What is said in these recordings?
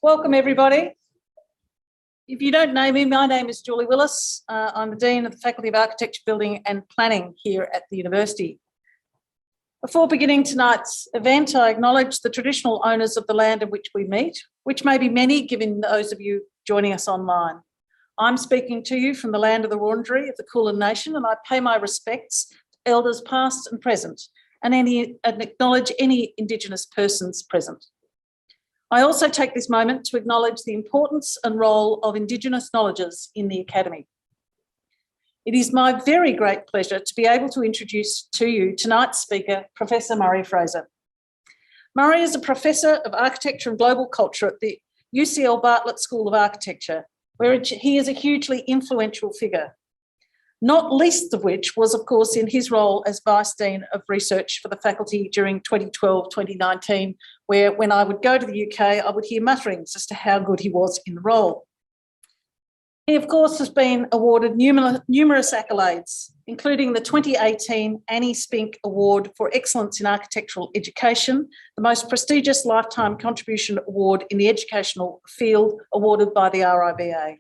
Welcome, everybody. If you don't know me, my name is Julie Willis. I'm the Dean of the Faculty of Architecture, Building and Planning here at the University. Before beginning tonight's event, I acknowledge the traditional owners of the land in which we meet, which may be many given those of you joining us online. I'm speaking to you from the land of the Wurundjeri of the Kulin Nation, and I pay my respects to elders past and present, and acknowledge any Indigenous persons present. I also take this moment to acknowledge the importance and role of Indigenous knowledges in the Academy. It is my very great pleasure to be able to introduce to you tonight's speaker, Professor Murray Fraser. Murray is a Professor of Architecture and Global Culture at the UCL Bartlett School of Architecture, where he is a hugely influential figure, not least of which was, of course, in his role as Vice Dean of Research for the faculty during 2012-2019, where when I would go to the UK, I would hear mutterings as to how good he was in the role. He, of course, has been awarded numerous accolades, including the 2018 Annie Spink Award for Excellence in Architectural Education, the most prestigious lifetime contribution award in the educational field awarded by the RIBA.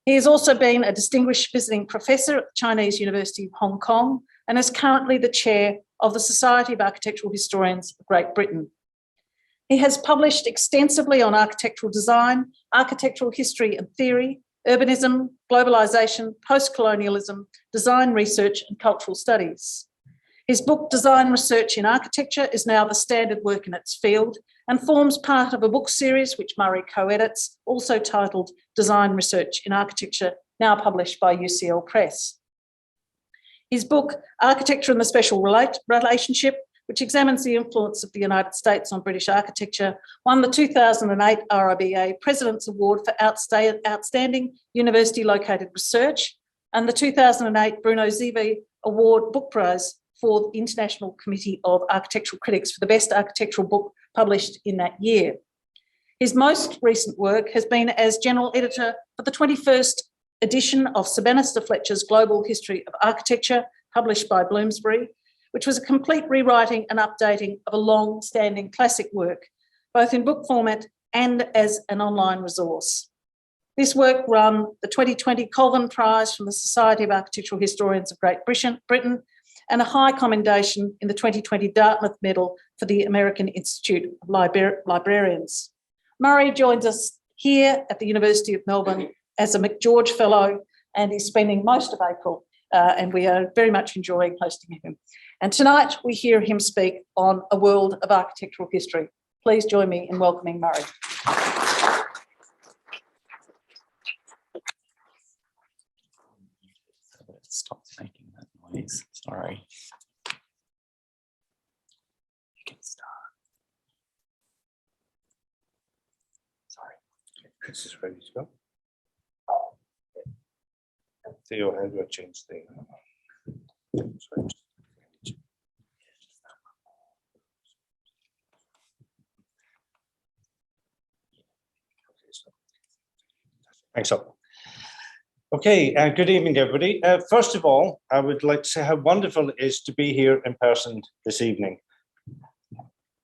He has also been a distinguished visiting professor at the Chinese University of Hong Kong and is currently the chair of the Society of Architectural Historians of Great Britain. He has published extensively on architectural design, architectural history and theory, urbanism, globalization, post-colonialism, design research and cultural studies. His book, Design Research in Architecture, is now the standard work in its field and forms part of a book series which Murray co-edits, also titled Design Research in Architecture, now published by UCL Press. His book, Architecture and the Special Relationship, which examines the influence of the United States on British architecture, won the 2008 RIBA President's Award for Outstanding University-Located Research and the 2008 Bruno Zevi Award Book Prize for the International Committee of Architectural Critics for the best architectural book published in that year. His most recent work has been as General Editor for the 21st edition of Sir Banister Fletcher's Global History of Architecture, published by Bloomsbury, which was a complete rewriting and updating of a long-standing classic work, both in book format and as an online resource. This work won the 2020 Colvin Prize from the Society of Architectural Historians of Great Britain and a high commendation in the 2020 Dartmouth Medal for the American Institute of Librarians. Murray joins us here at the University of Melbourne as a Macgeorge Fellow and is spending most of April, and we are very much enjoying hosting him. And tonight we hear him speak on a world of architectural history. Please join me in welcoming Murray. Stop making that noise. Sorry. You can start. Sorry. This is ready to go. Theo, how do I change the? Sorry. Thanks up. Okay, good evening, everybody. First of all, I would like to say how wonderful it is to be here in person this evening.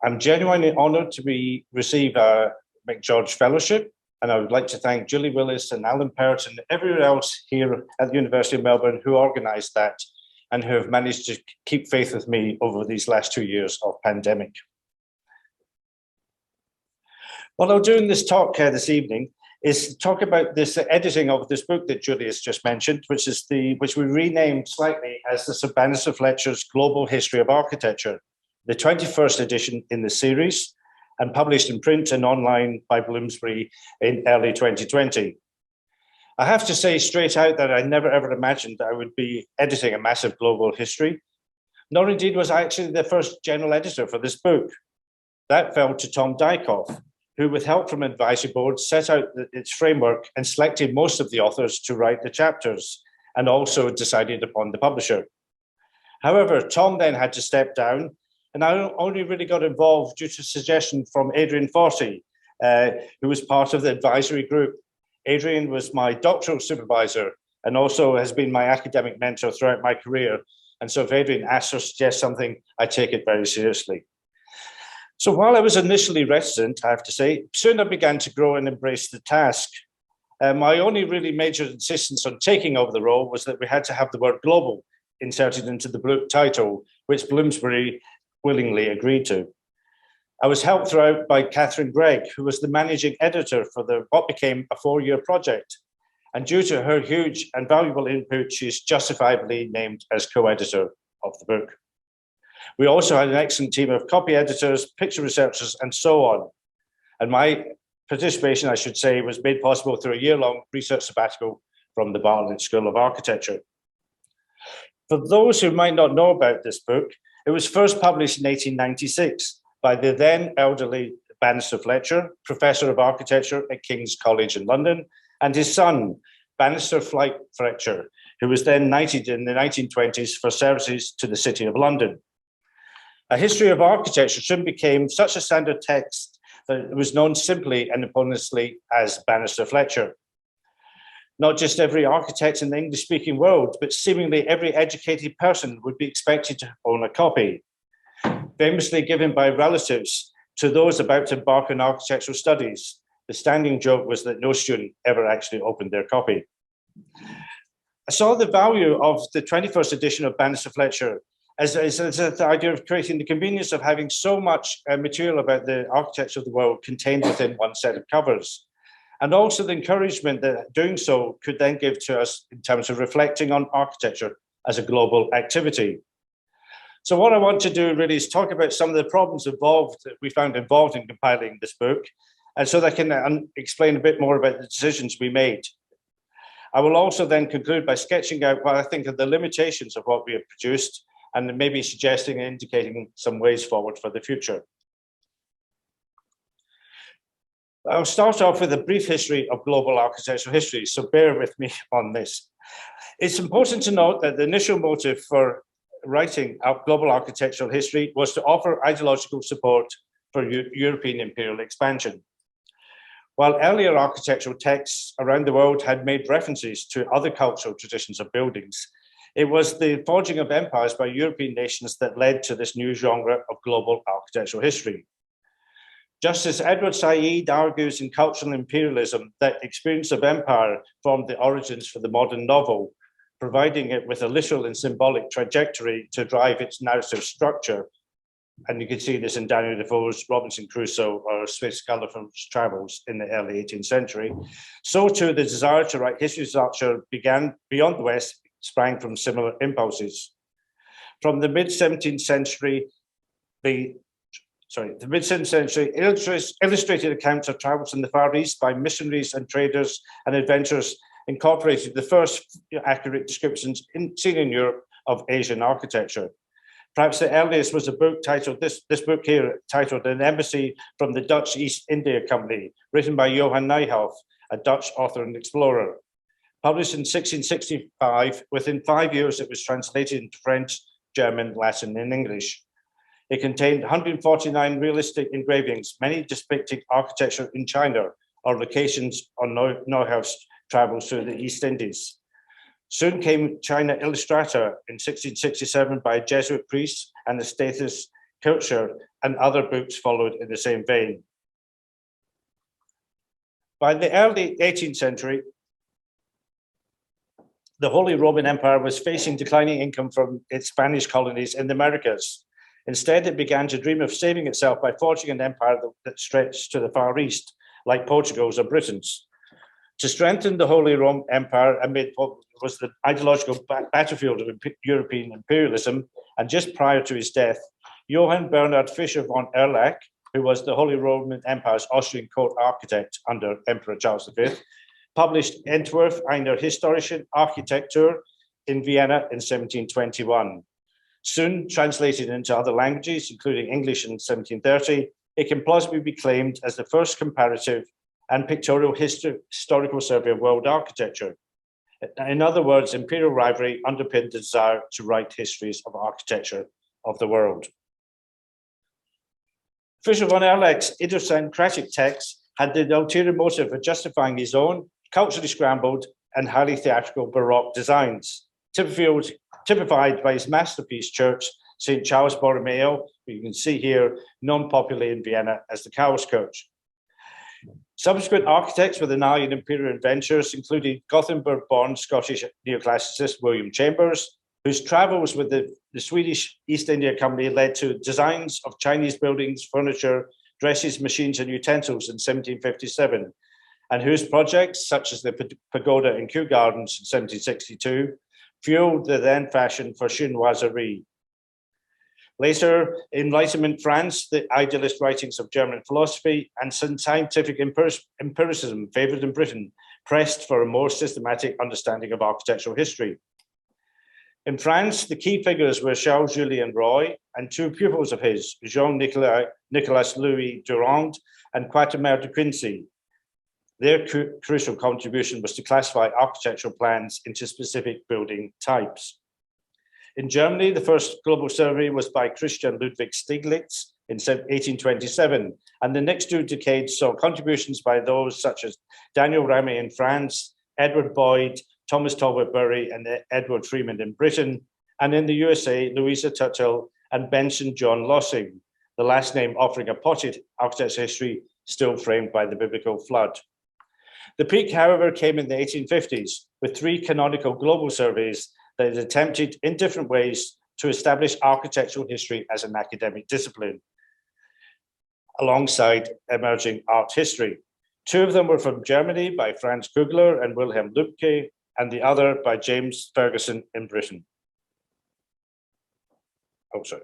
I'm genuinely honoured to receive a Macgeorge Fellowship, and I would like to thank Julie Willis and Alan Pert and everyone else here at the University of Melbourne who organised that and who have managed to keep faith with me over these last 2 years of pandemic. What I'll do in this talk this evening is talk about this editing of this book that Julie has just mentioned, which we renamed slightly as the Sir Banister Fletcher's Global History of Architecture, the 21st edition in the series, and published in print and online by Bloomsbury in early 2020. I have to say straight out that I never ever imagined I would be editing a massive global history, nor indeed was I actually the first general editor for this book. That fell to Tom Dykoff, who with help from advisory board set out its framework and selected most of the authors to write the chapters and also decided upon the publisher. However, Tom then had to step down and I only really got involved due to suggestion from Adrian Forty, who was part of the advisory group. Adrian was my doctoral supervisor and also has been my academic mentor throughout my career. And so if Adrian asks or suggests something, I take it very seriously. So while I was initially reticent, I have to say, soon I began to grow and embrace the task. My only really major insistence on taking over the role was that we had to have the word global inserted into the book title, which Bloomsbury willingly agreed to. I was helped throughout by Catherine Gregg, who was the managing editor for what became a 4-year project. And due to her huge and valuable input, she is justifiably named as co-editor of the book. We also had an excellent team of copy editors, picture researchers, and so on. And my participation, I should say, was made possible through a year-long research sabbatical from the Bartlett School of Architecture. For those who might not know about this book, it was first published in 1896 by the then elderly Banister Fletcher, Professor of Architecture at King's College in London, and his son, Banister Fletcher, who was then knighted in the 1920s for services to the City of London. A history of architecture soon became such a standard text that it was known simply and eponymously as Banister Fletcher. Not just every architect in the English-speaking world, but seemingly every educated person would be expected to own a copy, famously given by relatives to those about to embark on architectural studies. The standing joke was that no student ever actually opened their copy. I saw the value of the 21st edition of Banister Fletcher as the idea of creating the convenience of having so much material about the architecture of the world contained within one set of covers. And also the encouragement that doing so could then give to us in terms of reflecting on architecture as a global activity. So what I want to do really is talk about some of the problems that we found involved in compiling this book, and so that I can explain a bit more about the decisions we made. I will also then conclude by sketching out what I think are the limitations of what we have produced, and maybe suggesting and indicating some ways forward for the future. I'll start off with a brief history of global architectural history, so bear with me on this. It's important to note that the initial motive for writing global architectural history was to offer ideological support for European imperial expansion. While earlier architectural texts around the world had made references to other cultural traditions of buildings, it was the forging of empires by European nations that led to this new genre of global architectural history. Just as Edward Said argues in Cultural Imperialism that the experience of empire formed the origins for the modern novel, providing it with a literal and symbolic trajectory to drive its narrative structure. And you can see this in Daniel Defoe's Robinson Crusoe or Swiss Gulliver's Travels in the early 18th century. So too, the desire to write history structure began beyond the West, sprang from similar impulses. From the mid-17th century, the mid-17th century illustrated accounts of travels in the Far East by missionaries and traders and adventurers incorporated the first accurate descriptions seen in Europe of Asian architecture. Perhaps the earliest was a book titled, this book here, titled An Embassy from the Dutch East India Company, written by Johan Nijhoff, a Dutch author and explorer. Published in 1665, within 5 years it was translated into French, German, Latin, and English. It contained 149 realistic engravings, many depicting architecture in China or locations on Nijhoff's travels through the East Indies. Soon came China Illustrata in 1667 by a Jesuit priest, and the Status Culture and other books followed in the same vein. By the early 18th century, the Holy Roman Empire was facing declining income from its Spanish colonies in the Americas. Instead, it began to dream of saving itself by forging an empire that stretched to the Far East, like Portugal's or Britain's. To strengthen the Holy Roman Empire amid what was the ideological battlefield of European imperialism, and just prior to his death, Johann Bernhard Fischer von Erlach, who was the Holy Roman Empire's Austrian court architect under Emperor Charles V, published Entwurf einer historischen Architektur in Vienna in 1721. Soon translated into other languages, including English in 1730, it can plausibly be claimed as the first comparative and pictorial historical survey of world architecture. In other words, imperial rivalry underpinned the desire to write histories of architecture of the world. Fischer von Erlach's idiosyncratic text had the ulterior motive of justifying his own culturally scrambled and highly theatrical Baroque designs, typified by his masterpiece church St. Charles Borromeo, who you can see here, known popularly in Vienna as the CAHUCH. Subsequent architects with an eye in imperial adventures included Gothenburg-born Scottish neoclassicist William Chambers, whose travels with the Swedish East India Company led to designs of Chinese buildings, furniture, dresses, machines, and utensils in 1757, and whose projects, such as the pagoda in Kew Gardens in 1762, fueled the then fashion for chinoiserie. Later, Enlightenment France, the idealist writings of German philosophy and some scientific empiricism favoured in Britain, pressed for a more systematic understanding of architectural history. In France, the key figures were Charles-Julien Roy and two pupils of his, Jean-Nicolas Louis Durand and Quatemar de Quincy. Their crucial contribution was to classify architectural plans into specific building types. In Germany, the first global survey was by Christian Ludwig Stieglitz in 1827, and the next 2 decades saw contributions by those such as Daniel Ramy in France, Edward Boyd, Thomas Talbot Bury, and Edward Freeman in Britain, and in the USA, Louisa Tuttle and Benson John Lossing, the last name offering a potted architecture history still framed by the biblical flood. The peak, however, came in the 1850s with 3 canonical global surveys that attempted in different ways to establish architectural history as an academic discipline, alongside emerging art history. 2 of them were from Germany by Franz Kugler and Wilhelm Lübke, and the other by James Ferguson in Britain. Oh, sorry.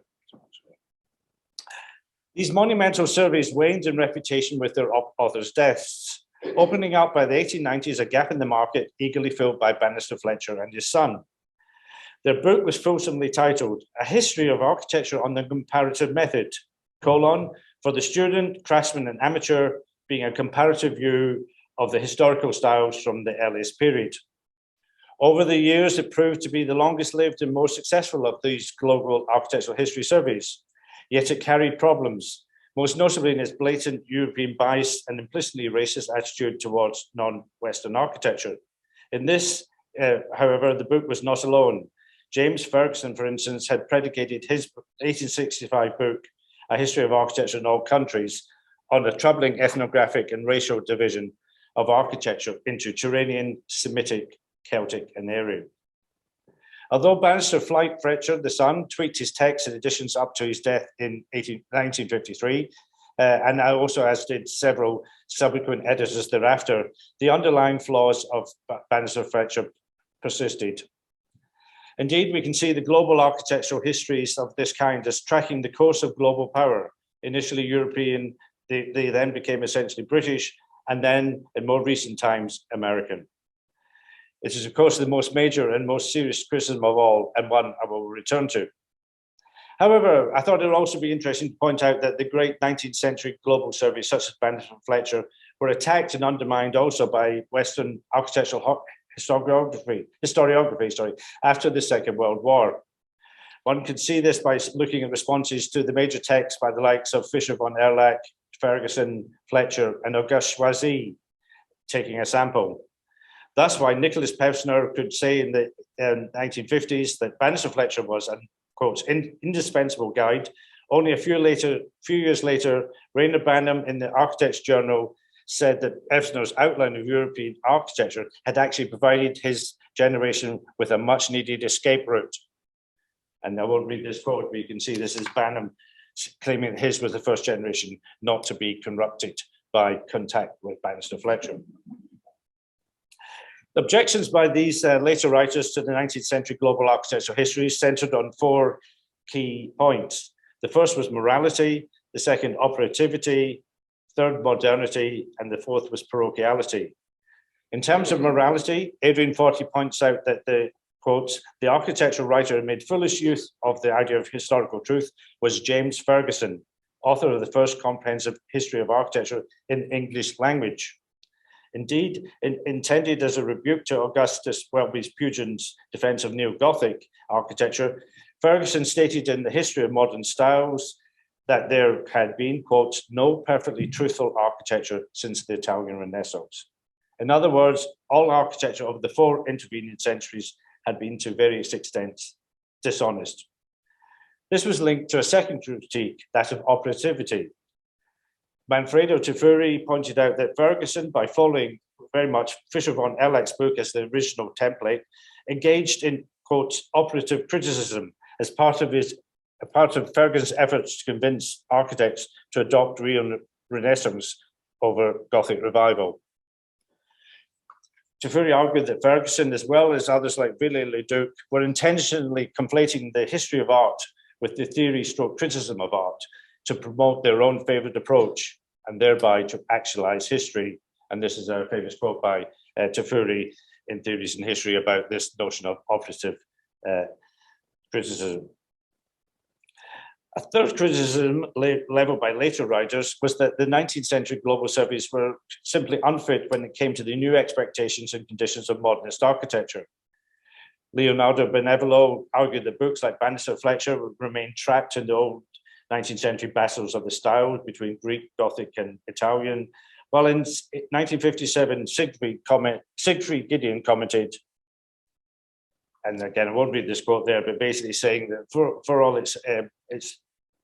These monumental surveys waned in reputation with their authors' deaths, opening up by the 1890s a gap in the market eagerly filled by Banister, Fletcher and his son. Their book was fulsomely titled, A History of Architecture on the Comparative Method, for the student, craftsman and amateur, being a comparative view of the historical styles from the earliest period. Over the years, it proved to be the longest lived and most successful of these global architectural history surveys, yet it carried problems, most notably in its blatant European bias and implicitly racist attitude towards non-Western architecture. In this, however, the book was not alone. James Ferguson, for instance, had predicated his 1865 book, A History of Architecture in All Countries, on a troubling ethnographic and racial division of architecture into Turanian, Semitic, Celtic, and Aryan. Although Banister Fletcher, the son, tweaked his text and editions up to his death in 1953, and also as did several subsequent editors thereafter, the underlying flaws of Banister Fletcher persisted. Indeed, we can see the global architectural histories of this kind as tracking the course of global power, initially European, they then became essentially British, and then in more recent times, American. It is, of course, the most major and most serious criticism of all, and one I will return to. However, I thought it would also be interesting to point out that the great 19th century global surveys, such as Banister and Fletcher, were attacked and undermined also by Western architectural historiography, after the Second World War. One can see this by looking at responses to the major texts by the likes of Fisher von Erlach, Ferguson, Fletcher, and Auguste Choisy, taking a sample. That's why Nicholas Pevsner could say in the 1950s that Banister Fletcher was an, quote, indispensable guide. Only a few years later, Rainer Banham in the Architects Journal said that Pevsner's outline of European architecture had actually provided his generation with a much needed escape route. And I won't read this quote, but you can see this is Banham claiming that his was the first generation not to be corrupted by contact with Banister Fletcher. Objections by these later writers to the 19th century global architectural history centered on 4 key points. The first was morality, the second operativity, third modernity, and the fourth was parochiality. In terms of morality, Adrian Forty points out that the quotes, the architectural writer who made fullest use of the idea of historical truth was James Ferguson, author of the first comprehensive history of architecture in English language. Indeed, intended as a rebuke to Augustus Welby-Pugin's defense of neo-Gothic architecture, Ferguson stated in the History of Modern Styles that there had been, quote, no perfectly truthful architecture since the Italian Renaissance. In other words, all architecture of the 4 intervening centuries had been to various extents dishonest. This was linked to a second critique, that of operativity. Manfredo Tafuri pointed out that Ferguson, by following very much Fisher von Erlach's book as the original template, engaged in, quote, operative criticism as part of Ferguson's efforts to convince architects to adopt Renaissance over Gothic revival. Tafuri argued that Ferguson, as well as others like Viollet-le-Duc, were intentionally conflating the history of art with the theory/criticism of art to promote their own favourite approach and thereby to actualize history. And this is a famous quote by Tafuri in Theories in History about this notion of operative criticism. A third criticism levelled by later writers was that the 19th century global surveys were simply unfit when it came to the new expectations and conditions of modernist architecture. Leonardo Benevolo argued that books like Banister, Fletcher remained trapped in the old 19th century battles of the style between Greek, Gothic, and Italian. While in 1957, Siegfried Gideon commented, and again, I won't read this quote there, but basically saying that for all its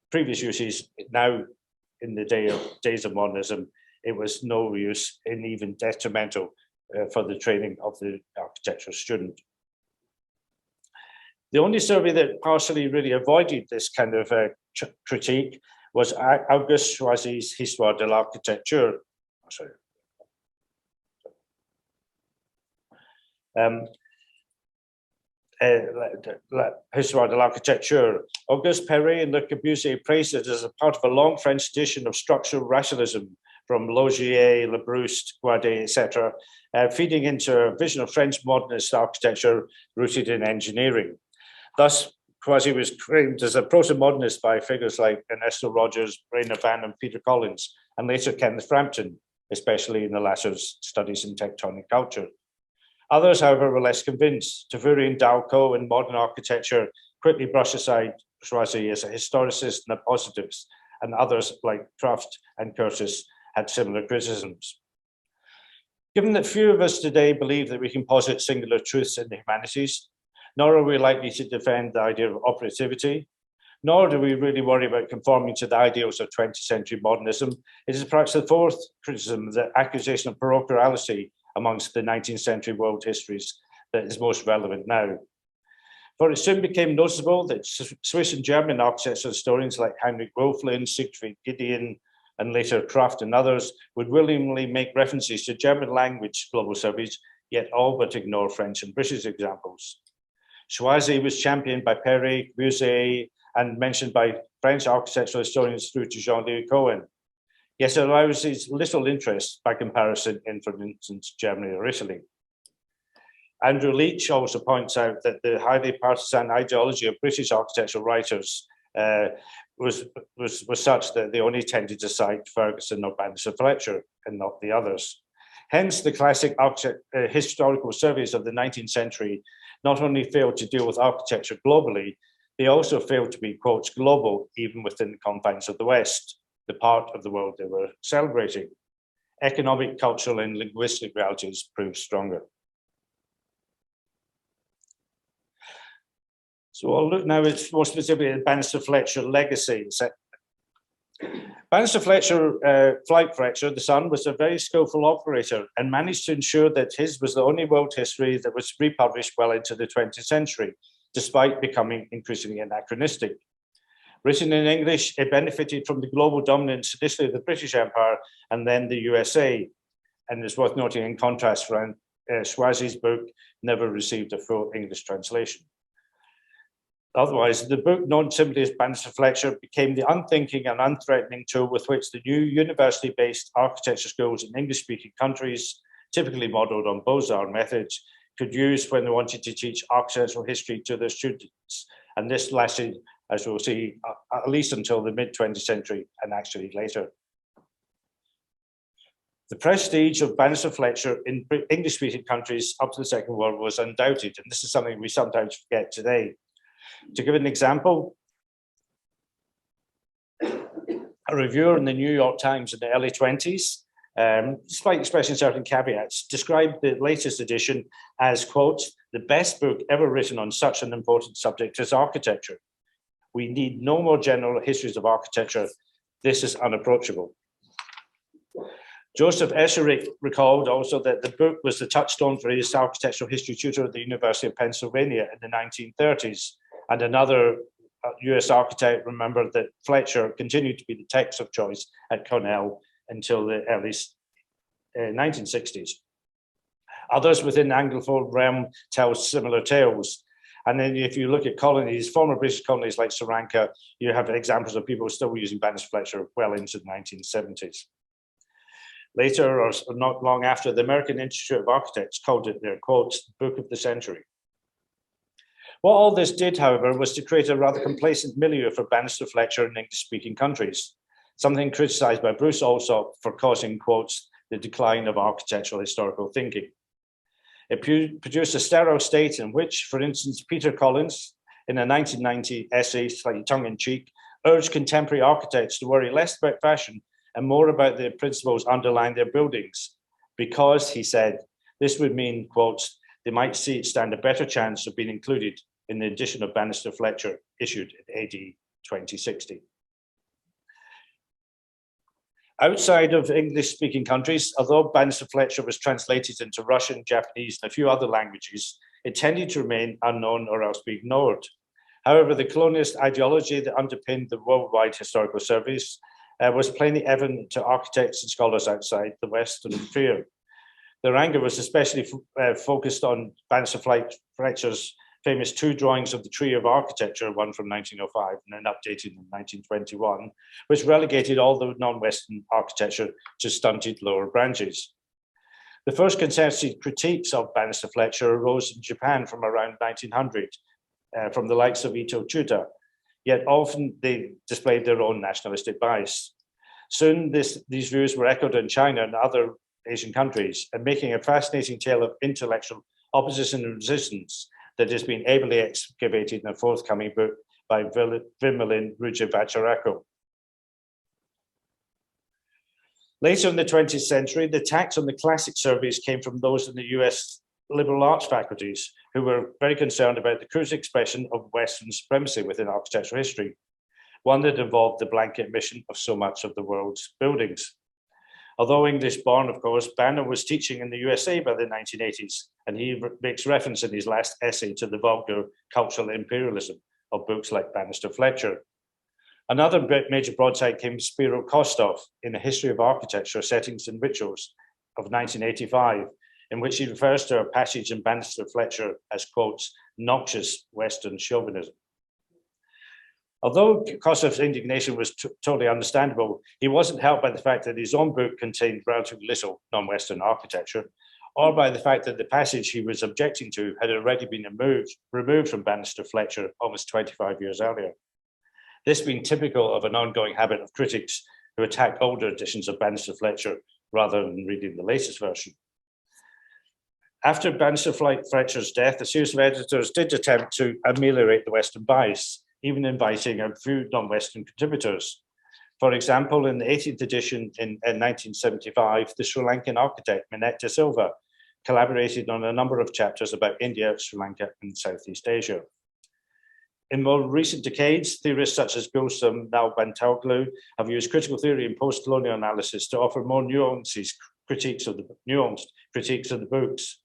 previous uses, now in the days of modernism, it was no use and even detrimental for the training of the architectural student. The only survey that partially really avoided this kind of critique was Auguste Choisy's Histoire de l'Architecture. Histoire de l'Architecture. Auguste Perret and Le Corbusier praised it as a part of a long French tradition of structural rationalism from Laugier, Le Proust, Guadet, etc., feeding into a vision of French modernist architecture rooted in engineering. Thus, Choisy was claimed as a proto-modernist by figures like Ernesto Rogers, Rainer Van, and Peter Collins, and later Kenneth Frampton, especially in the latter's studies in tectonic culture. Others, however, were less convinced. Tafuri and Dalco in modern architecture quickly brushed aside Choisy as a historicist and a positivist, and others like Kraft and Curtis had similar criticisms. Given that few of us today believe that we can posit singular truths in the humanities, nor are we likely to defend the idea of operativity, nor do we really worry about conforming to the ideals of 20th century modernism, it is perhaps the fourth criticism, the accusation of parochiality amongst the 19th century world histories, that is most relevant now. For it soon became noticeable that Swiss and German architectural historians like Heinrich Wölfflin, Siegfried Gideon, and later Kraft and others would willingly make references to German language global surveys, yet all but ignore French and British examples. Choisy was championed by Perret, Corbusier, and mentioned by French architectural historians through to Jean-Louis Cohen. Yet it arouses little interest by comparison in, for instance, Germany or Italy. Andrew Leach also points out that the highly partisan ideology of British architectural writers was such that they only tended to cite Ferguson or Banister Fletcher and not the others. Hence, the classic historical surveys of the 19th century not only failed to deal with architecture globally, they also failed to be, quote, global, even within the confines of the West, the part of the world they were celebrating. Economic, cultural, and linguistic realities proved stronger. So I'll look now at more specifically at Banister Fletcher legacy. Banister Fletcher, Fletcher, the son, was a very skillful operator and managed to ensure that his was the only world history that was republished well into the 20th century, despite becoming increasingly anachronistic. Written in English, it benefited from the global dominance initially of the British Empire and then the USA. And it's worth noting in contrast, Choisy's book never received a full English translation. Otherwise, the book, known simply as Banister Fletcher, became the unthinking and unthreatening tool with which the new university-based architecture schools in English-speaking countries, typically modelled on Beaux-Arts methods, could use when they wanted to teach architectural history to their students. And this lasted, as we'll see, at least until the mid-20th century and actually later. The prestige of Banister Fletcher in English-speaking countries up to the Second World War was undoubted, and this is something we sometimes forget today. To give an example, a reviewer in the New York Times in the early 20s, despite expressing certain caveats, described the latest edition as, quote, the best book ever written on such an important subject as architecture. We need no more general histories of architecture. This is unapproachable. Joseph Escher recalled also that the book was the touchstone for his architectural history tutor at the University of Pennsylvania in the 1930s. And another US architect remembered that Fletcher continued to be the text of choice at Cornell until the early 1960s. Others within the Anglophone realm tell similar tales. And then if you look at colonies, former British colonies like Sri Lanka, you have examples of people still using Banister Fletcher well into the 1970s. Later, or not long after, the American Institute of Architects called it their, quote, book of the century. What all this did, however, was to create a rather complacent milieu for Banister Fletcher in English-speaking countries, something criticized by Bruce Alsop for causing, quotes, the decline of architectural historical thinking. It produced a sterile state in which, for instance, Peter Collins, in a 1990 essay, slightly tongue-in-cheek, urged contemporary architects to worry less about fashion and more about the principles underlying their buildings, because, he said, this would mean, quotes, they might see it stand a better chance of being included in the edition of Banister Fletcher issued in AD 2060. Outside of English-speaking countries, although Banister Fletcher was translated into Russian, Japanese, and a few other languages, it tended to remain unknown or else be ignored. However, the colonialist ideology that underpinned the worldwide historical surveys was plainly evident to architects and scholars outside the Western sphere. Their anger was especially focused on Banister Fletcher's famous two drawings of the Tree of Architecture, one from 1905 and then updated in 1921, which relegated all the non-Western architecture to stunted lower branches. The first consensus critiques of Banister Fletcher arose in Japan from around 1900, from the likes of Ito Chuda, yet often they displayed their own nationalistic bias. Soon these views were echoed in China and other Asian countries, and making a fascinating tale of intellectual opposition and resistance that has been ably excavated in a forthcoming book by Vimalin Rujavacharako. Later in the 20th century, the attacks on the classic surveys came from those in the US liberal arts faculties, who were very concerned about the crude expression of Western supremacy within architectural history, one that involved the blanket admission of so much of the world's buildings. Although English-born, of course, Banner was teaching in the USA by the 1980s, and he makes reference in his last essay to the vulgar cultural imperialism of books like Banister Fletcher. Another major broadside came from Spiro Kostov in A History of Architecture, Settings and Rituals of 1985, in which he refers to a passage in Banister Fletcher as, quotes, noxious Western chauvinism. Although Kostov's indignation was totally understandable, he wasn't helped by the fact that his own book contained relatively little non-Western architecture, or by the fact that the passage he was objecting to had already been removed from Banister Fletcher almost 25 years earlier. This being typical of an ongoing habit of critics who attack older editions of Banister Fletcher rather than reading the latest version. After Banister Fletcher's death, a series of editors did attempt to ameliorate the Western bias, even inviting a few non-Western contributors. For example, in the 18th edition in 1975, the Sri Lankan architect Minette De Silva collaborated on a number of chapters about India, Sri Lanka, and Southeast Asia. In more recent decades, theorists such as Gulsum Nalbantoglu have used critical theory and post-colonial analysis to offer more nuanced critiques of the books.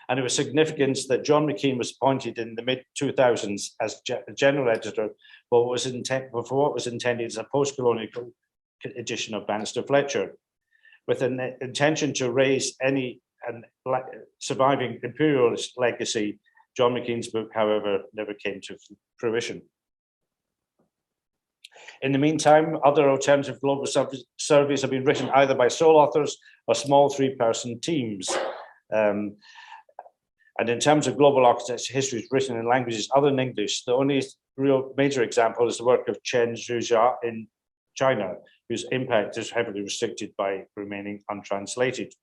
And it was significant that John McKean was appointed in the mid-2000s as general editor for what was intended as a post-colonial edition of Banister Fletcher, with an intention to raise any surviving imperialist legacy. John McKean's book, however, never came to fruition. In the meantime, other alternative global surveys have been written either by sole authors or small three-person teams. And in terms of global architecture histories written in languages other than English, the only real major example is the work of Chen Zhuzhia in China, whose impact is heavily restricted by remaining untranslated.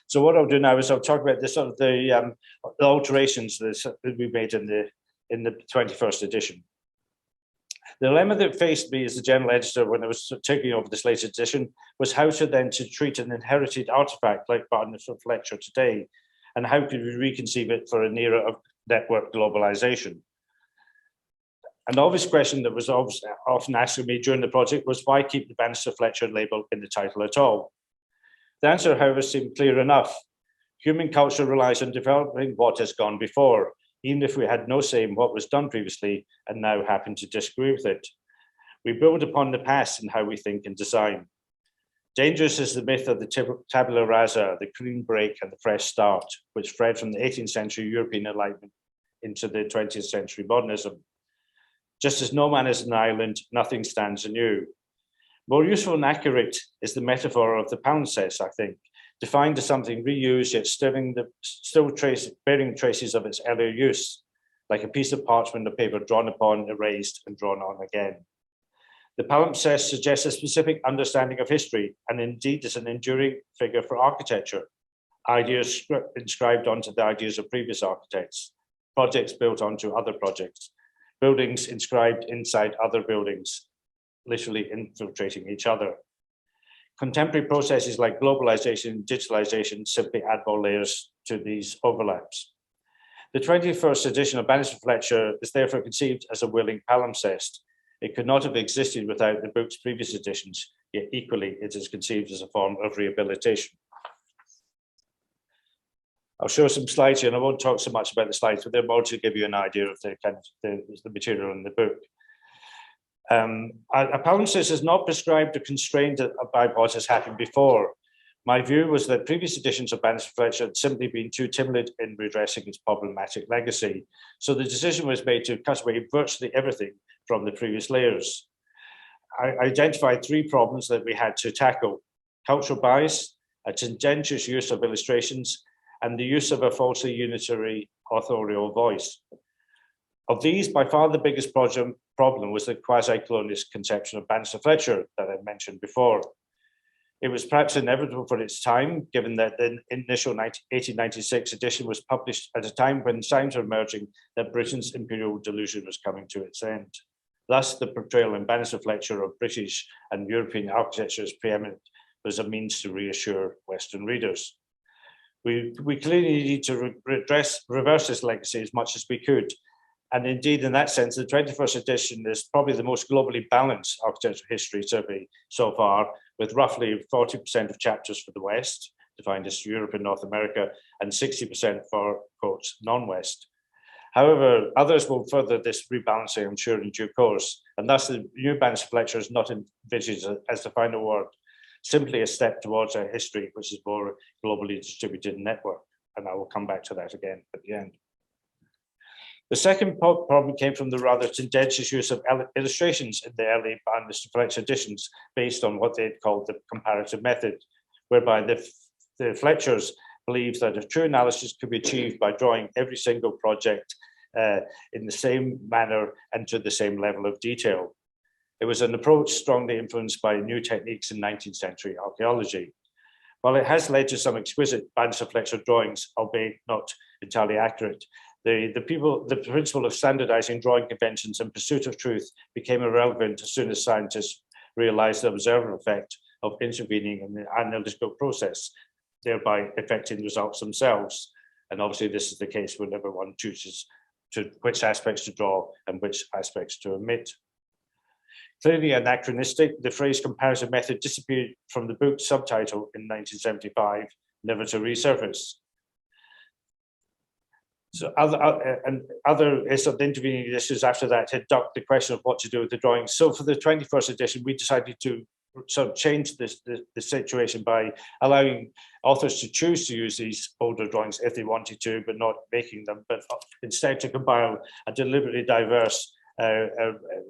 So what I'll do now is I'll talk about the alterations that we made in the 21st edition. The dilemma that faced me as the general editor when I was taking over this latest edition was how to treat an inherited artifact like Banister Fletcher today, and how could we reconceive it for an era of network globalization. An obvious question that was often asked of me during the project was why keep the Banister Fletcher label in the title at all? The answer, however, seemed clear enough. Human culture relies on developing what has gone before, even if we had no say in what was done previously and now happen to disagree with it. We build upon the past in how we think and design. Dangerous is the myth of the tabula rasa, the clean break and the fresh start, which spread from the 18th century European Enlightenment into the 20th century modernism. Just as no man is an island, nothing stands anew. More useful and accurate is the metaphor of the palimpsest, I think, defined as something reused yet still bearing traces of its earlier use, like a piece of parchment or paper drawn upon, erased, and drawn on again. The palimpsest suggests a specific understanding of history, and indeed is an enduring figure for architecture. Ideas inscribed onto the ideas of previous architects, projects built onto other projects, buildings inscribed inside other buildings, literally infiltrating each other. Contemporary processes like globalization and digitalization simply add more layers to these overlaps. The 21st edition of Banister Fletcher is therefore conceived as a willing palimpsest. It could not have existed without the book's previous editions, yet equally it is conceived as a form of rehabilitation. I'll show some slides here, and I won't talk so much about the slides, but they're more to give you an idea of the kind of the material in the book. A palimpsest is not prescribed or constrained by what has happened before. My view was that previous editions of Banister Fletcher had simply been too timid in redressing its problematic legacy. So the decision was made to cut away virtually everything from the previous layers. I identified three problems that we had to tackle: cultural bias, a tendentious use of illustrations, and the use of a falsely unitary authorial voice. Of these, by far the biggest problem was the quasi-colonialist conception of Banister Fletcher that I mentioned before. It was perhaps inevitable for its time, given that the initial 1896 edition was published at a time when signs were emerging that Britain's imperial delusion was coming to its end. Thus, the portrayal in Banister Fletcher of British and European architecture as preeminent was a means to reassure Western readers. We clearly need to reverse this legacy as much as we could. And indeed, in that sense, the 21st edition is probably the most globally balanced architectural history survey so far, with roughly 40% of chapters for the West, defined as Europe and North America, and 60% for, quotes, non-West. However, others will further this rebalancing, I'm sure, in due course, and thus the new Banister Fletcher is not envisaged as the final word, simply a step towards a history which is more globally distributed network, and I will come back to that again at the end. The second problem came from the rather tendentious use of illustrations in the early Banister Fletcher editions based on what they had called the comparative method, whereby the Fletchers believed that a true analysis could be achieved by drawing every single project in the same manner and to the same level of detail. It was an approach strongly influenced by new techniques in 19th century archaeology. While it has led to some exquisite Banister Fletcher drawings, albeit not entirely accurate, the principle of standardizing drawing conventions in pursuit of truth became irrelevant as soon as scientists realized the observer effect of intervening in the analytical process, thereby affecting results themselves. And obviously this is the case whenever one chooses to which aspects to draw and which aspects to omit. Clearly anachronistic, the phrase comparative method disappeared from the book's subtitle in 1975, never to resurface. So other sort of intervening issues after that had ducked the question of what to do with the drawings. So for the 21st edition, we decided to sort of change the situation by allowing authors to choose to use these older drawings if they wanted to, but not making them, but instead to compile a deliberately diverse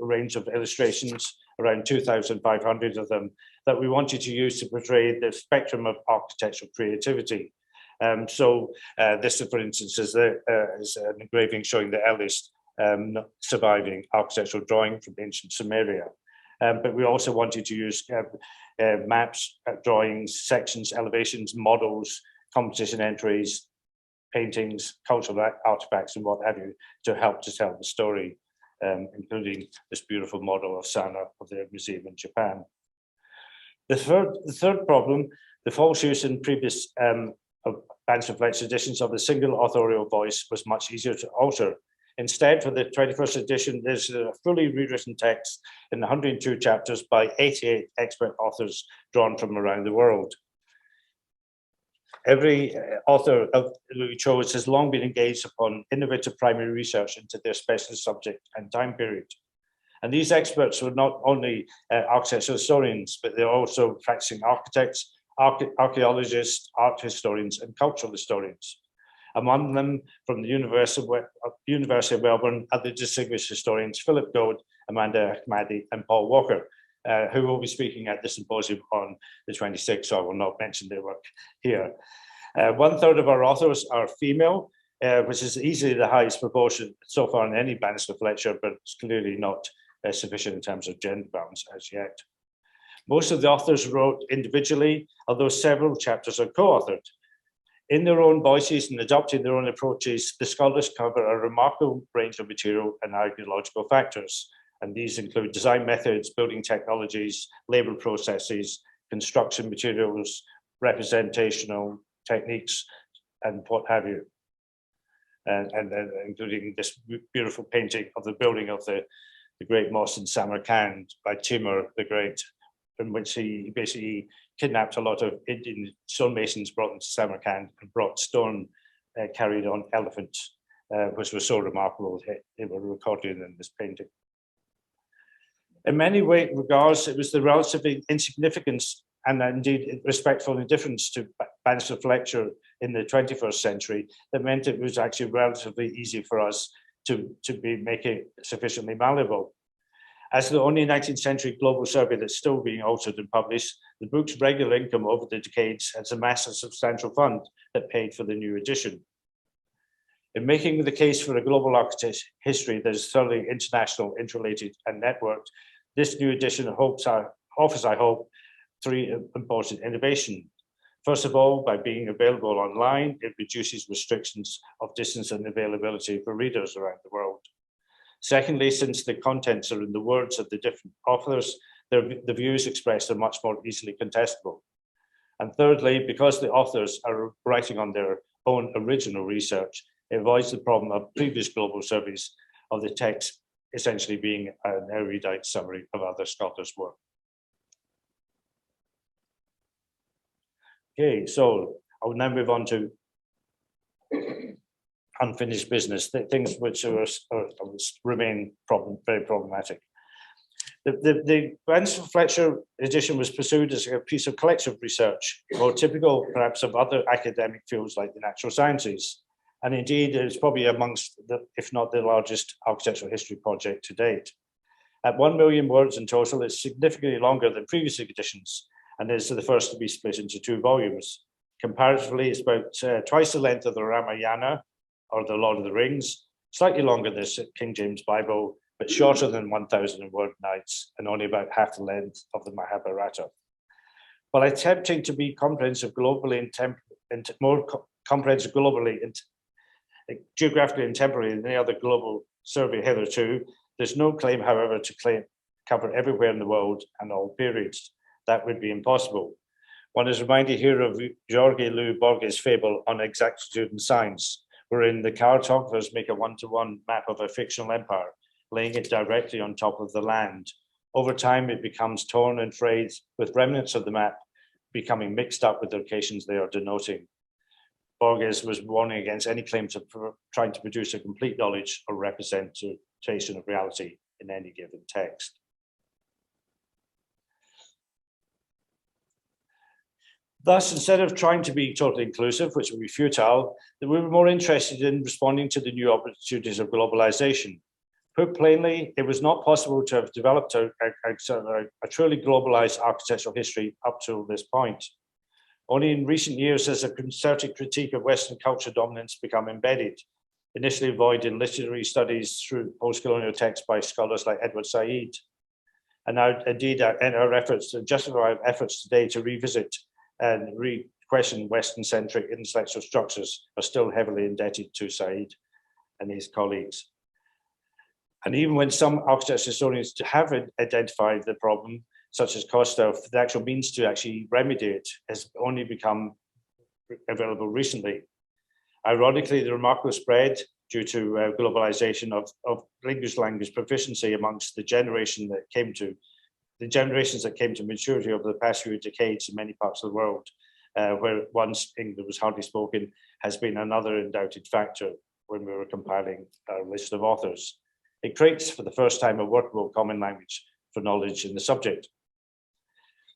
range of illustrations, around 2,500 of them, that we wanted to use to portray the spectrum of architectural creativity. This, for instance, is an engraving showing the earliest surviving architectural drawing from ancient Sumeria. But we also wanted to use maps, drawings, sections, elevations, models, competition entries, paintings, cultural artifacts, and what have you, to help to tell the story, including this beautiful model of Sana of the museum in Japan. The third problem, the false use in previous of Banister Fletcher editions of the single authorial voice was much easier to alter. Instead, for the 21st edition, there's a fully rewritten text in 102 chapters by 88 expert authors drawn from around the world. Every author we chose has long been engaged upon innovative primary research into their specialist subject and time period. And these experts were not only architectural historians, but they're also practicing architects, archaeologists, art historians, and cultural historians. Among them, from the University of Melbourne, are the distinguished historians Philip Goad, Amanda Achmadi, and Paul Walker, who will be speaking at the symposium on the 26th, so I will not mention their work here. 1/3 of our authors are female, which is easily the highest proportion so far in any Banister Fletcher, but it's clearly not sufficient in terms of gender balance as yet. Most of the authors wrote individually, although several chapters are co-authored. In their own voices and adopting their own approaches, the scholars cover a remarkable range of material and archaeological factors. And these include design methods, building technologies, labor processes, construction materials, representational techniques, and what have you. And including this beautiful painting of the building of the Great Mosque in Samarkand by Timur the Great, in which he basically kidnapped a lot of Indian stonemasons, brought them to Samarkand, and brought stone carried on elephants, which was so remarkable they were recorded in this painting. In many regards, it was the relative insignificance and indeed respectful indifference to Banister Fletcher in the 21st century that meant it was actually relatively easy for us to make it sufficiently malleable. As the only 19th century global survey that's still being altered and published, the book's regular income over the decades has amassed a substantial fund that paid for the new edition. In making the case for a global architecture history that is thoroughly international, interrelated, and networked, this new edition offers, I hope, 3 important innovations. First of all, by being available online, it reduces restrictions of distance and availability for readers around the world. Secondly, since the contents are in the words of the different authors, the views expressed are much more easily contestable. And thirdly, because the authors are writing on their own original research, it avoids the problem of previous global surveys of the text essentially being an erudite summary of other scholars' work. Okay, so I will now move on to unfinished business, things which remain very problematic. The Banister Fletcher edition was pursued as a piece of collective research, more typical perhaps of other academic fields like the natural sciences. And indeed, it's probably amongst, if not the largest architectural history project to date. At 1 million words in total, it's significantly longer than previous editions, and is the first to be split into 2 volumes. Comparatively, it's about twice the length of the Ramayana, or the Lord of the Rings, slightly longer than the King James Bible, but shorter than 1,000 word nights, and only about half the length of the Mahabharata. While attempting to be comprehensive globally and more comprehensive globally and geographically and temporally than any other global survey hitherto, there's no claim, however, to cover everywhere in the world and all periods. That would be impossible. One is reminded here of Jorge Luis Borges' fable on exactitude and science, wherein the cartographers make a one-to-one map of a fictional empire, laying it directly on top of the land. Over time, it becomes torn and frayed, with remnants of the map becoming mixed up with the locations they are denoting. Borges was warning against any claim to trying to produce a complete knowledge or representation of reality in any given text. Thus, instead of trying to be totally inclusive, which would be futile, we were more interested in responding to the new opportunities of globalization. Put plainly, it was not possible to have developed a truly globalized architectural history up to this point. Only in recent years has a concerted critique of Western culture dominance become embedded, initially void in literary studies through post-colonial texts by scholars like Edward Said. And now, indeed, in our efforts to justify our efforts today to revisit and re-question Western-centric intellectual structures are still heavily indebted to Said and his colleagues. And even when some architecture historians have identified the problem, such as Costa, the actual means to actually remedy it has only become available recently. Ironically, the remarkable spread due to globalization of language proficiency amongst the generations that came to maturity over the past few decades in many parts of the world, where once English was hardly spoken, has been another undoubted factor when we were compiling our list of authors. It creates, for the first time, a workable common language for knowledge in the subject.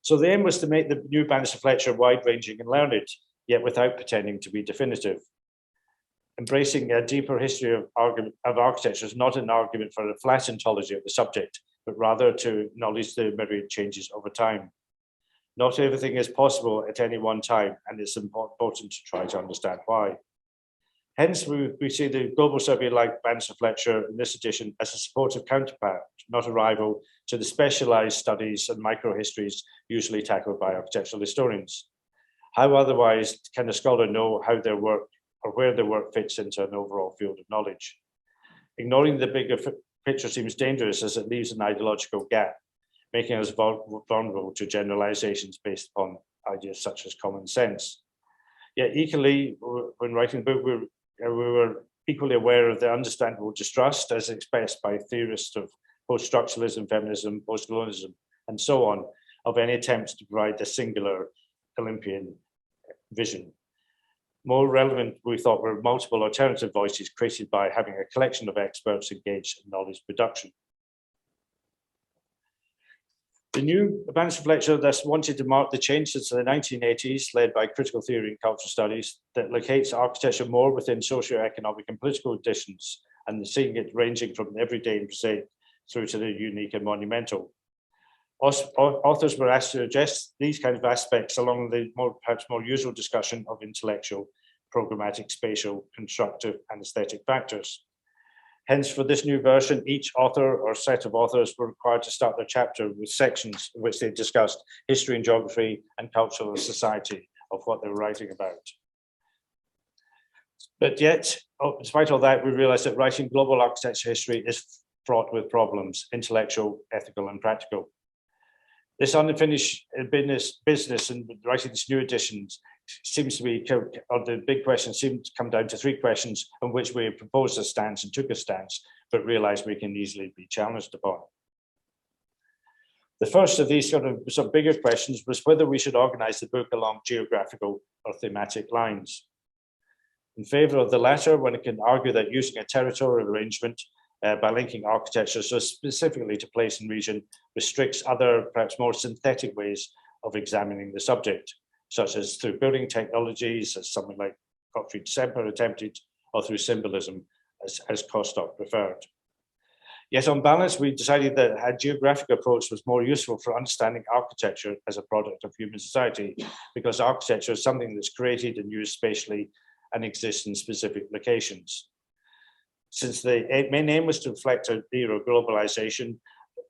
So the aim was to make the new Banister Fletcher wide-ranging and learned, yet without pretending to be definitive. Embracing a deeper history of architecture is not an argument for a flat ontology of the subject, but rather to acknowledge the myriad changes over time. Not everything is possible at any one time, and it's important to try to understand why. Hence, we see the global survey like Banister Fletcher in this edition as a supportive counterpart, not a rival, to the specialized studies and microhistories usually tackled by architectural historians. How otherwise can a scholar know how their work or where their work fits into an overall field of knowledge? Ignoring the bigger picture seems dangerous as it leaves an ideological gap, making us vulnerable to generalizations based upon ideas such as common sense. Yet equally, when writing the book, we were equally aware of the understandable distrust as expressed by theorists of post-structuralism, feminism, post-colonialism, and so on, of any attempts to provide a singular Olympian vision. More relevant, we thought, were multiple alternative voices created by having a collection of experts engaged in knowledge production. The new Banister Fletcher thus wanted to mark the change since the 1980s, led by critical theory and cultural studies, that locates architecture more within socio-economic and political conditions, and seeing it ranging from everyday and prosaic through to the unique and monumental. Authors were asked to address these kinds of aspects along the perhaps more usual discussion of intellectual, programmatic, spatial, constructive, and aesthetic factors. Hence, for this new version, each author or set of authors were required to start their chapter with sections in which they discussed history and geography and cultural society of what they were writing about. But yet, despite all that, we realized that writing global architecture history is fraught with problems, intellectual, ethical, and practical. This unfinished business and writing these new editions seems to be, or the big question seems to come down to three questions on which we proposed a stance and took a stance, but realized we can easily be challenged upon. The first of these sort of bigger questions was whether we should organize the book along geographical or thematic lines. In favor of the latter, one can argue that using a territorial arrangement by linking architecture so specifically to place and region restricts other, perhaps more synthetic ways of examining the subject, such as through building technologies, as something like Gottfried Semper attempted, or through symbolism, as Kostock preferred. Yet on balance, we decided that a geographic approach was more useful for understanding architecture as a product of human society, because architecture is something that's created and used spatially and exists in specific locations. Since the main aim was to reflect an era of globalization,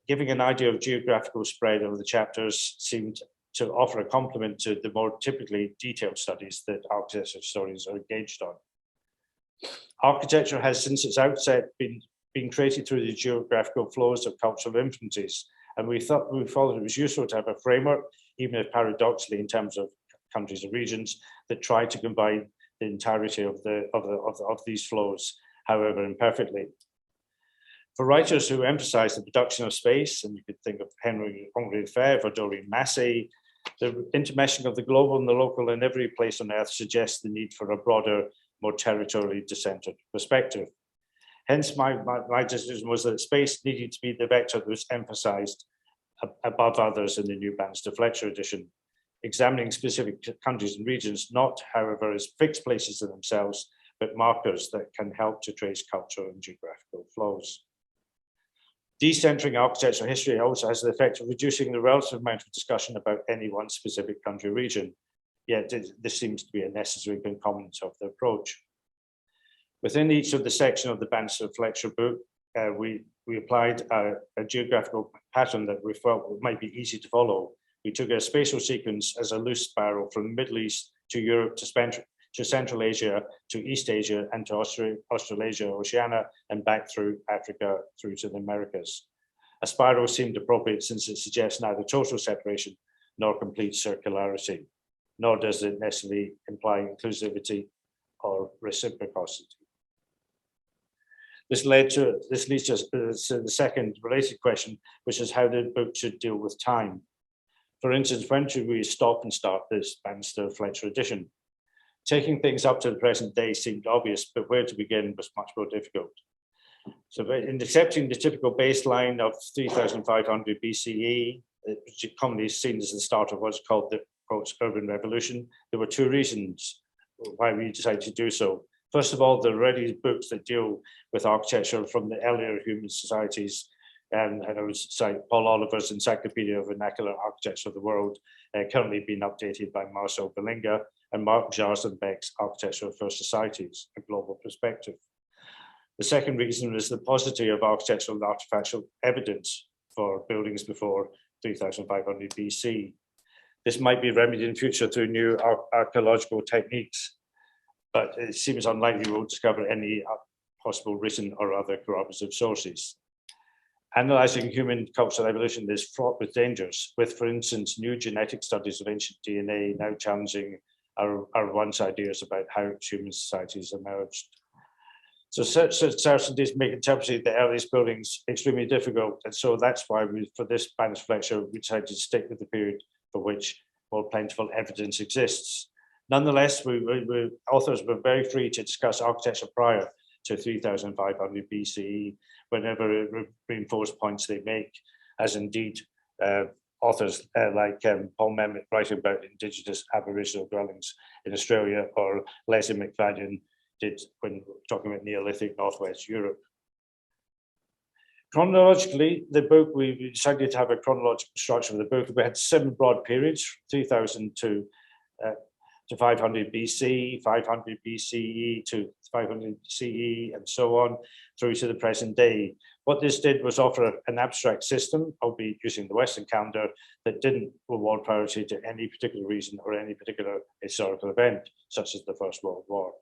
giving an idea of geographical spread over the chapters seemed to offer a complement to the more typically detailed studies that architecture historians are engaged on. Architecture has, since its outset, been created through the geographical flows of cultural influences, and we thought it was useful to have a framework, even if paradoxically in terms of countries and regions, that tried to combine the entirety of these flows, however imperfectly. For writers who emphasize the production of space, and you could think of Henry Lefebvre or Doreen Massey, the intermeshing of the global and the local in every place on earth suggests the need for a broader, more territorially decentered perspective. Hence, my decision was that space needed to be the vector that was emphasized above others in the new Banister Fletcher edition, examining specific countries and regions, not, however, as fixed places in themselves, but markers that can help to trace cultural and geographical flows. Decentering architectural history also has the effect of reducing the relative amount of discussion about any one specific country or region, yet this seems to be a necessary concomitant of the approach. Within each of the section of the Banister Fletcher book, we applied a geographical pattern that we felt might be easy to follow. We took a spatial sequence as a loose spiral from the Middle East to Europe to Central Asia, to East Asia, and to Australasia, Oceania, and back through Africa, through to the Americas. A spiral seemed appropriate since it suggests neither total separation nor complete circularity, nor does it necessarily imply inclusivity or reciprocity. This leads us to the second related question, which is how the book should deal with time. For instance, when should we stop and start this Banister Fletcher edition? Taking things up to the present day seemed obvious, but where to begin was much more difficult. So in accepting the typical baseline of 3500 BCE, which commonly is seen as the start of what's called the urban revolution, there were two reasons why we decided to do so. First of all, there are already books that deal with architecture from the earlier human societies, and I would cite Paul Oliver's Encyclopedia of Vernacular Architecture of the World, currently being updated by Marcel Bellinger, and Macgeorge and Beck's Architecture of First Societies, A Global Perspective. The second reason is the paucity of architectural and artifactual evidence for buildings before 3500 BC. This might be remedied in future through new archaeological techniques, but it seems unlikely we'll discover any possible written or other corroborative sources. Analyzing human cultural evolution is fraught with dangers, with, for instance, new genetic studies of ancient DNA now challenging our once ideas about how human societies emerged. So such certainties make interpreting the earliest buildings extremely difficult, and so that's why for this Banister Fletcher, we decided to stick with the period for which more plentiful evidence exists. Nonetheless, authors were very free to discuss architecture prior to 3500 BCE, whenever reinforced points they make, as indeed authors like Paul Memmick writing about indigenous Aboriginal dwellings in Australia, or Leslie McFadden did when talking about Neolithic Northwest Europe. Chronologically, the book, we decided to have a chronological structure of the book. We had 7 broad periods, 3000 to 500 BC, 500 BCE to 500 CE, and so on, through to the present day. What this did was offer an abstract system, albeit using the Western calendar, that didn't award priority to any particular reason or any particular historical event, such as the First World War.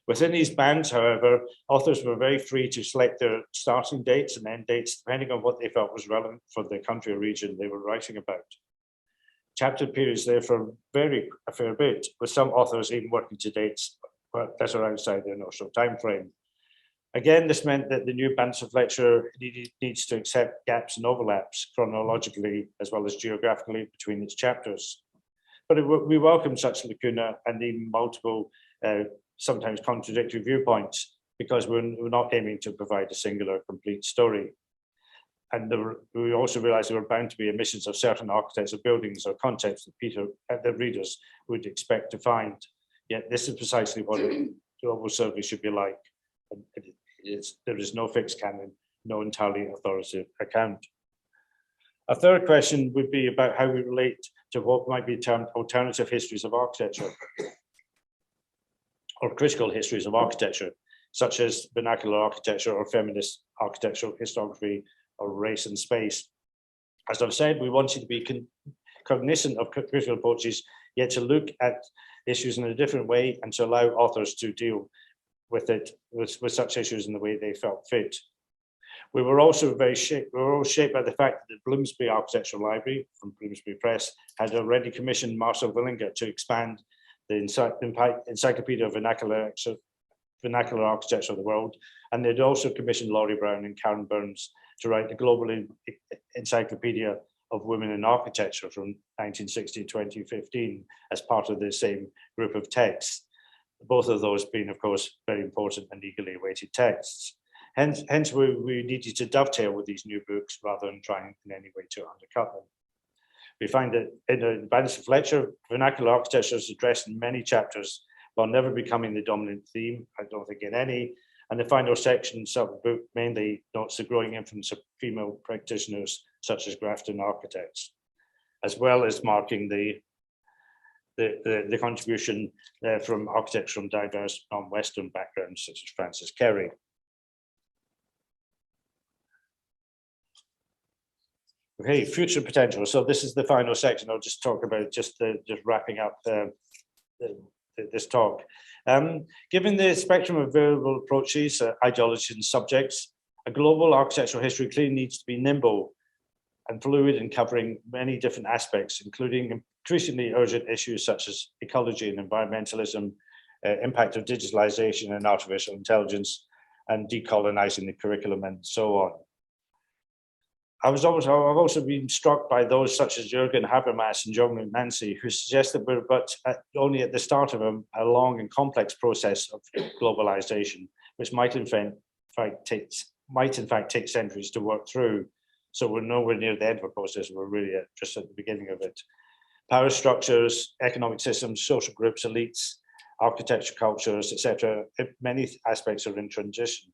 Within these bands, however, authors were very free to select their starting dates and end dates, depending on what they felt was relevant for the country or region they were writing about. Chapter periods therefore vary a fair bit, with some authors even working to dates that are outside their notional time frame. Again, this meant that the new Banister Fletcher needs to accept gaps and overlaps chronologically as well as geographically between its chapters. But we welcome such lacuna and even multiple, sometimes contradictory viewpoints, because we're not aiming to provide a singular complete story. And we also realized there were bound to be omissions of certain architects or buildings or concepts that the readers would expect to find. Yet this is precisely what a global survey should be like. And there is no fixed canon, no entirely authoritative account. A third question would be about how we relate to what might be termed alternative histories of architecture, or critical histories of architecture, such as vernacular architecture or feminist architectural historiography or race and space. As I've said, we wanted to be cognizant of critical approaches, yet to look at issues in a different way and to allow authors to deal with such issues in the way they felt fit. We were also shaped by the fact that the Bloomsbury Architectural Library from Bloomsbury Press had already commissioned Marcel Bellinger to expand the Encyclopedia of Vernacular Architecture of the World, and they'd also commissioned Laurie Brown and Karen Burns to write the Global Encyclopedia of Women in Architecture from 1960 to 2015 as part of the same group of texts. Both of those being, of course, very important and eagerly awaited texts. Hence we needed to dovetail with these new books rather than trying in any way to undercut them. We find that in the Banister Fletcher, vernacular architecture is addressed in many chapters while never becoming the dominant theme, I don't think in any, and the final section of the book mainly notes the growing influence of female practitioners such as Grafton architects, as well as marking the contribution from architects from diverse non-Western backgrounds such as Francis Kerry. Okay, future potential. So this is the final section. I'll just talk about just wrapping up this talk. Given the spectrum of available approaches, ideologies and subjects, a global architectural history clearly needs to be nimble and fluid in covering many different aspects, including increasingly urgent issues such as ecology and environmentalism, impact of digitalization and artificial intelligence, and decolonizing the curriculum and so on. I've also been struck by those such as Jürgen Habermas and John McNancy, who suggest that we're only at the start of a long and complex process of globalization, which might in fact take centuries to work through. So we're nowhere near the end of the process. We're really just at the beginning of it. Power structures, economic systems, social groups, elites, architecture, cultures, etc. Many aspects are in transition.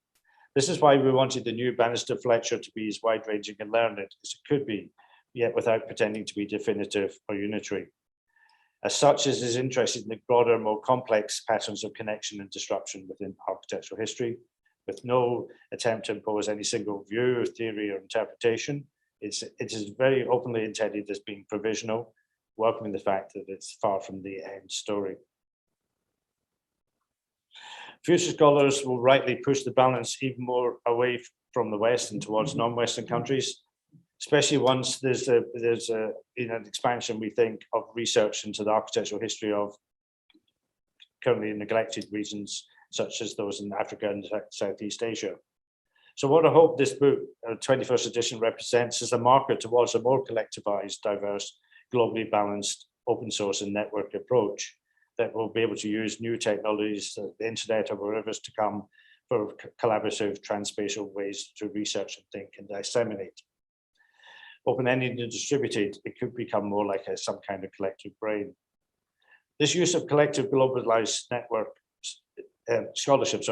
This is why we wanted the new Banister Fletcher to be as wide-ranging and learned as it could be, yet without pretending to be definitive or unitary. As such, it is interested in the broader, more complex patterns of connection and disruption within architectural history, with no attempt to impose any single view or theory or interpretation. It is very openly intended as being provisional, welcoming the fact that it's far from the end story. Future scholars will rightly push the balance even more away from the West and towards non-Western countries, especially once there's an expansion, we think, of research into the architectural history of currently neglected regions, such as those in Africa and Southeast Asia. So what I hope this book, 21st edition, represents is a marker towards a more collectivized, diverse, globally balanced, open source and network approach that will be able to use new technologies, the internet or wherever it's to come, for collaborative transspatial ways to research and think and disseminate. Open-ended and distributed, it could become more like some kind of collective brain. This use of collective globalized network scholarship,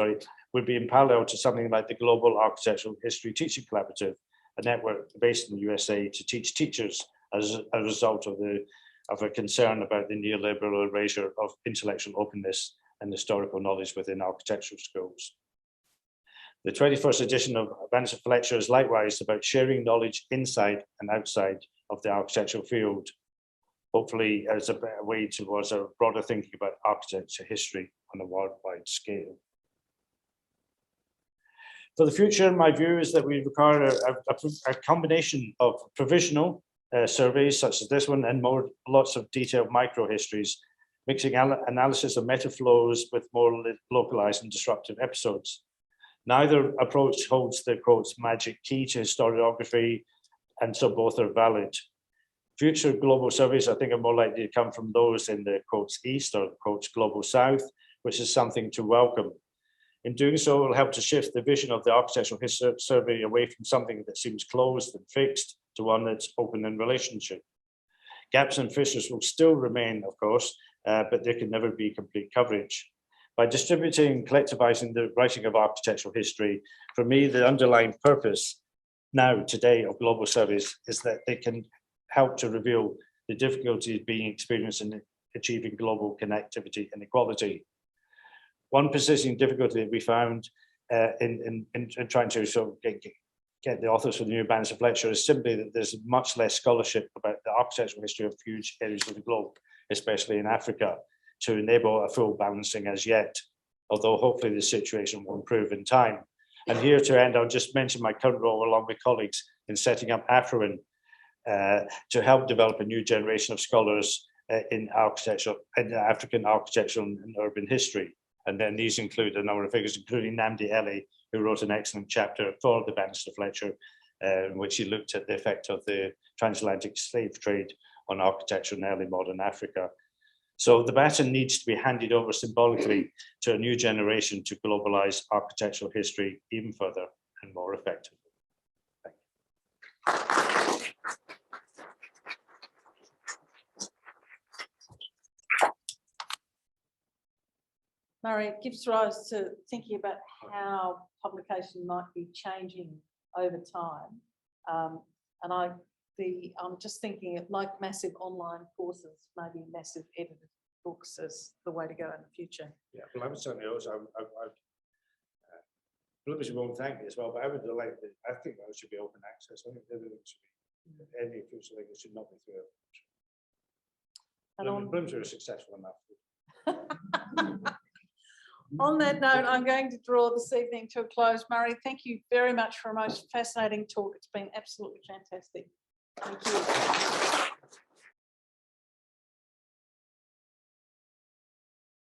would be in parallel to something like the Global Architectural History Teaching Collaborative, a network based in the USA to teach teachers as a result of a concern about the neoliberal erasure of intellectual openness and historical knowledge within architectural schools. The 21st edition of Banister Fletcher is likewise about sharing knowledge inside and outside of the architectural field, hopefully as a way towards a broader thinking about architecture history on a worldwide scale. For the future, my view is that we require a combination of provisional surveys such as this one and lots of detailed micro-histories, mixing analysis of metaflows with more localized and disruptive episodes. Neither approach holds the, quotes, magic key to historiography, and so both are valid. Future global surveys, I think, are more likely to come from those in the, quotes, East or, quotes, Global South, which is something to welcome. In doing so, it will help to shift the vision of the architectural history survey away from something that seems closed and fixed to one that's open in relationship. Gaps and fissures will still remain, of course, but there can never be complete coverage. By distributing and collectivizing the writing of architectural history, for me, the underlying purpose now, today, of global surveys is that they can help to reveal the difficulties being experienced in achieving global connectivity and equality. One persisting difficulty that we found in trying to sort of get the authors for the new Banister Fletcher is simply that there's much less scholarship about the architectural history of huge areas of the globe, especially in Africa, to enable a full balancing as yet, although hopefully the situation will improve in time. And here to end, I'll just mention my current role along with colleagues in setting up AFRIN to help develop a new generation of scholars in architecture, in African architectural and urban history. And then these include a number of figures, including Nnamdi Ele, who wrote an excellent chapter for the Banister Fletcher, in which he looked at the effect of the transatlantic slave trade on architecture in early modern Africa. So the baton needs to be handed over symbolically to a new generation to globalize architectural history even further and more effectively. Thank you. Murray, it gives rise to thinking about how publication might be changing over time. I'm just thinking of like massive online courses, maybe massive edited books as the way to go in the future. Yeah, well, I would certainly also, Bloomers won't thank me as well, but I would like that. I think that should be open access. I think everything should be, any future thing should not be through. Bloomers are successful enough. On that note, I'm going to draw this evening to a close. Murray, thank you very much for a most fascinating talk. It's been absolutely fantastic. Thank you.